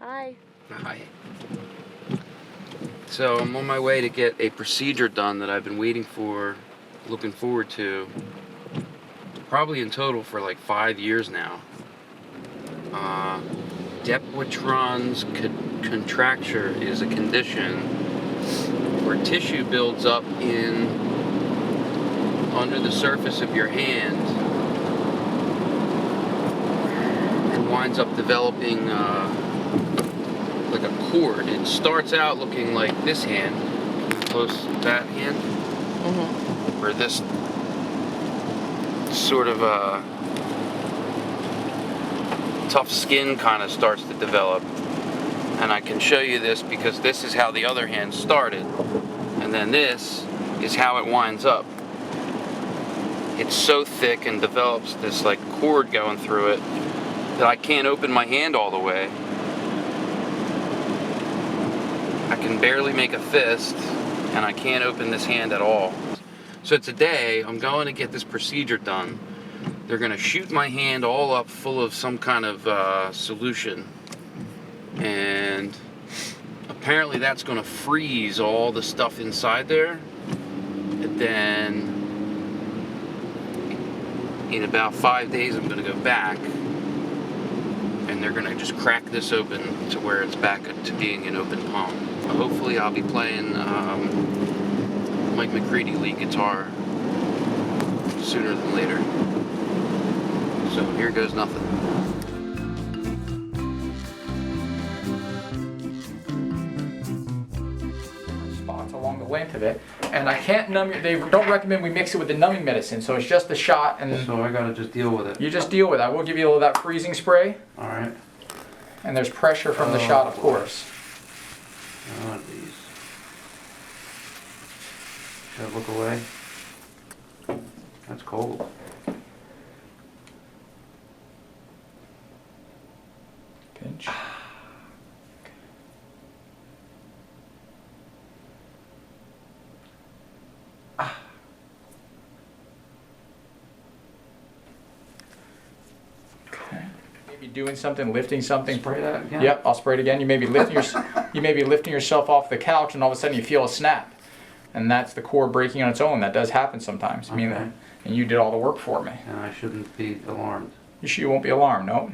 Hi. Hi. So I'm on my way to get a procedure done that I've been waiting for, looking forward to, probably in total for like 5 years now. Dupuytren's contracture is a condition where tissue builds up in under the surface of your hand and winds up developing like a cord. It starts out looking like this hand, close to that hand, where this sort of tough skin kind of starts to develop. And I can show you this because this is how the other hand started, and then this is how it winds up. It's so thick and develops this like cord going through it that I can't open my hand all the way. I can barely make a fist, and I can't open this hand at all. So today, I'm going to get this procedure done. They're going to shoot my hand all up full of some kind of solution. And apparently that's going to freeze all the stuff inside there. And then, in about 5 days, I'm going to go back. And they're going to just crack this open to where it's back to being an open palm. Hopefully I'll be playing Mike McCready lead guitar sooner than later. So here goes nothing. Spots along the length of it, and I can't numb it. They don't recommend we mix it with the numbing medicine, so it's just the shot, and So I gotta just deal with it. you just deal with it. I will give you a little of that freezing spray, Alright. and there's pressure from the shot, of course. Oh, these. Should I look away? That's cold. Pinch. Okay. Maybe doing something, lifting something. Spray that again? Yep, I'll spray it again. You may be lifting yourself off the couch, and all of a sudden you feel a snap, and that's the cord breaking on its own. That does happen sometimes. I mean, Okay. and you did all the work for me. And I shouldn't be alarmed. You won't be alarmed, no.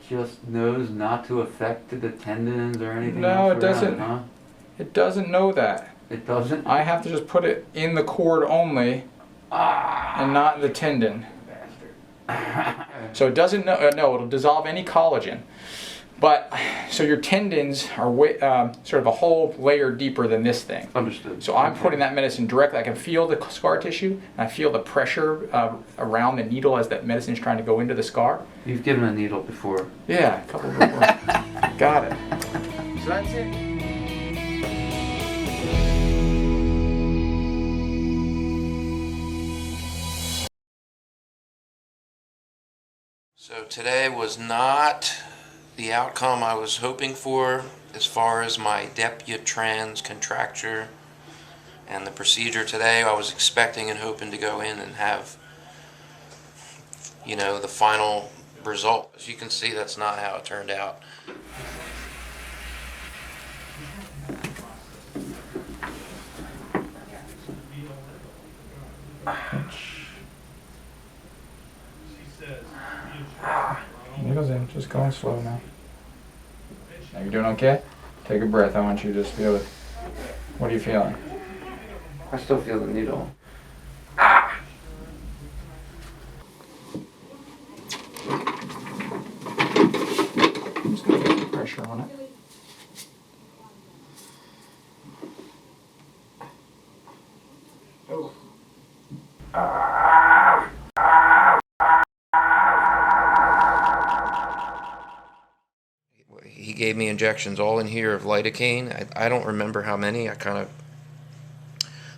Just knows not to affect the tendons or anything No, else it doesn't. around, huh? It doesn't know that. It doesn't? I have to just put it in the cord only, and not in the tendon. So it doesn't know. No, it'll dissolve any collagen. But so your tendons are sort of a whole layer deeper than this thing. Understood. So I'm putting that medicine directly. I can feel the scar tissue, and I feel the pressure around the needle as that medicine is trying to go into the scar. You've given a needle before. Yeah, a couple before. Got it. So that's it. So today was not the outcome I was hoping for as far as my Dupuytren's contracture and the procedure today. I was expecting and hoping to go in and have, you know, the final result. As you can see, that's not how it turned out. Needles in, just going slow now. Now you're doing okay? Take a breath. I want you to just feel it. What are you feeling? I still feel the needle. I'm just going to get the pressure on it. Oh. He gave me injections all in here of lidocaine. I don't remember how many. I kind of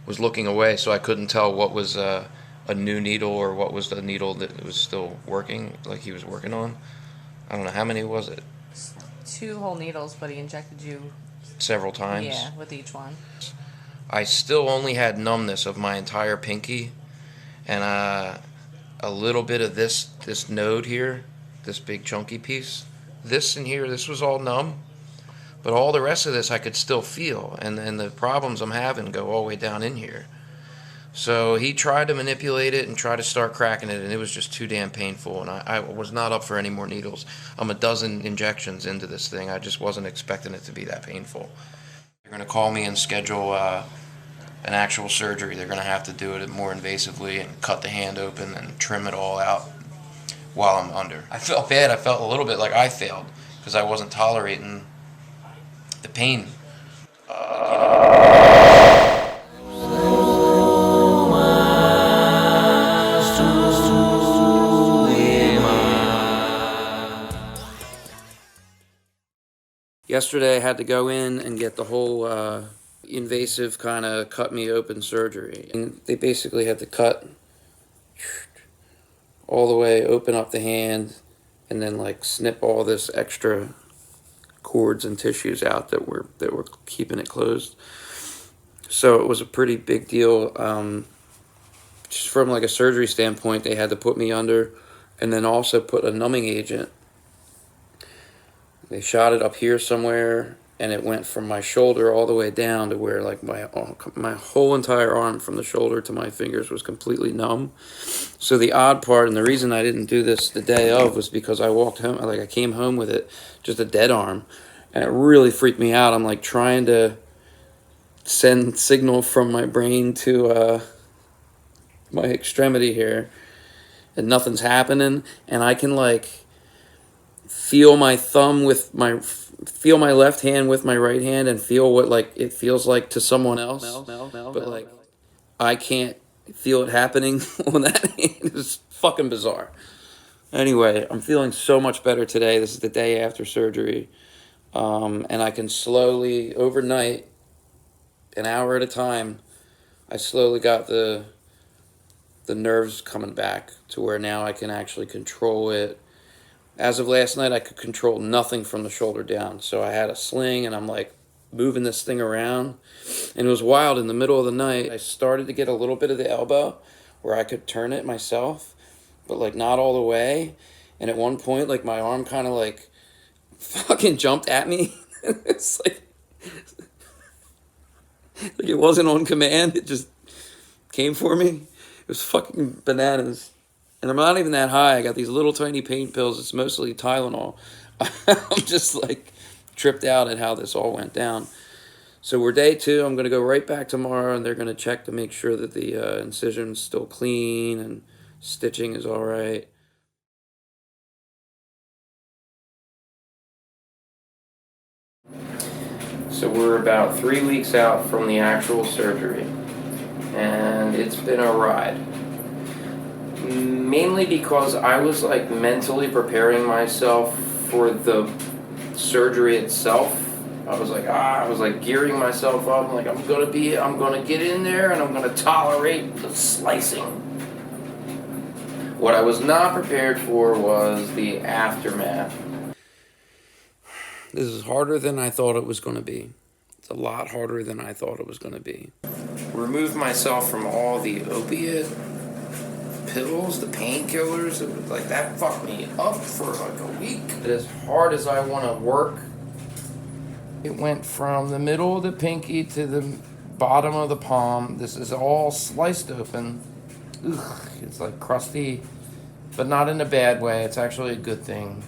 was looking away, so I couldn't tell what was a new needle or what was the needle that was still working, like he was working on. I don't know, how many was it? 2 whole needles, but he injected you. Several times? Yeah, with each one. I still only had numbness of my entire pinky, and a little bit of this node here, this big chunky piece, This in here, this was all numb, but all the rest of this I could still feel, and the problems I'm having go all the way down in here. So he tried to manipulate it and try to start cracking it, and it was just too damn painful, and I was not up for any more needles. I'm a dozen injections into this thing. I just wasn't expecting it to be that painful. They're going to call me and schedule an actual surgery. They're going to have to do it more invasively and cut the hand open and trim it all out while I'm under. I felt bad. I felt a little bit like I failed because I wasn't tolerating the pain. Yesterday I had to go in and get the whole invasive kind of cut me open surgery. And they basically had to cut all the way, open up the hand, and then like snip all this extra cords and tissues out that were keeping it closed. So it was a pretty big deal. Just from like a surgery standpoint, they had to put me under and then also put a numbing agent. They shot it up here somewhere, and it went from my shoulder all the way down to where like my whole entire arm from the shoulder to my fingers was completely numb. So the odd part, and the reason I didn't do this the day of, was because I walked home, like I came home with it, just a dead arm, and it really freaked me out. I'm like trying to send signal from my brain to my extremity here, and nothing's happening, and I can like feel my thumb with feel my left hand with my right hand and feel what like it feels like to someone else, but like I can't feel it happening on that hand. It's fucking bizarre. Anyway, I'm feeling so much better today. This is the day after surgery, and I can slowly, overnight, an hour at a time, I slowly got the nerves coming back to where now I can actually control it. As of last night, I could control nothing from the shoulder down. So I had a sling, and I'm like moving this thing around. And it was wild. In the middle of the night, I started to get a little bit of the elbow where I could turn it myself, but like not all the way. And at one point, like my arm kind of like fucking jumped at me. It's like it wasn't on command. It just came for me. It was fucking bananas. And I'm not even that high. I got these little tiny pain pills. It's mostly Tylenol. I'm just like tripped out at how this all went down. So we're day 2. I'm going to go right back tomorrow, and they're going to check to make sure that the incision's still clean and stitching is all right. So we're about 3 weeks out from the actual surgery, and it's been a ride. Mainly because I was like mentally preparing myself for the surgery itself. I was like gearing myself up. Like I'm gonna get in there and I'm gonna tolerate the slicing. What I was not prepared for was the aftermath. This is harder than I thought it was gonna be. It's a lot harder than I thought it was gonna be. Removed myself from all the opiate pills, the painkillers. Like that fucked me up for like a week. As hard as I want to work, it went from the middle of the pinky to the bottom of the palm. This is all sliced open. Ugh, it's like crusty, but not in a bad way. It's actually a good thing.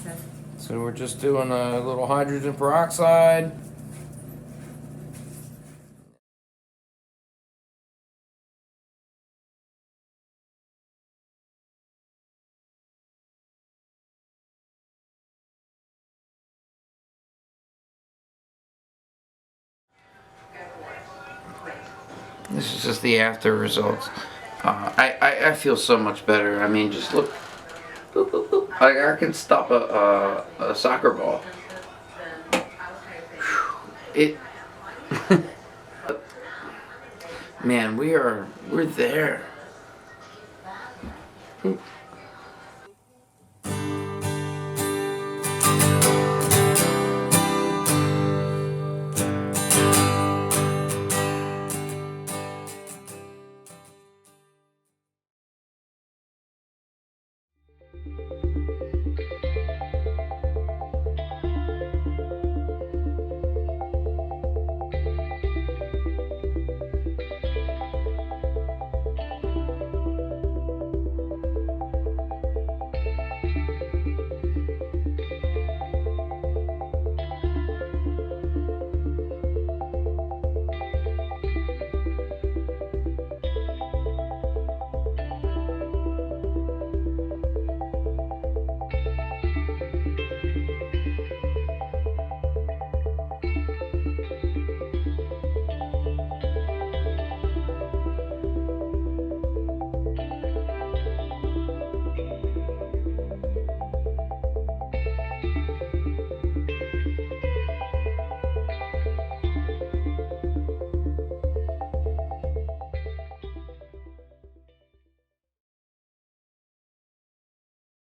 Okay. So we're just doing a little hydrogen peroxide. This is just the after results. I feel so much better. I mean, just look. I can stop a soccer ball. It. Man, we're there.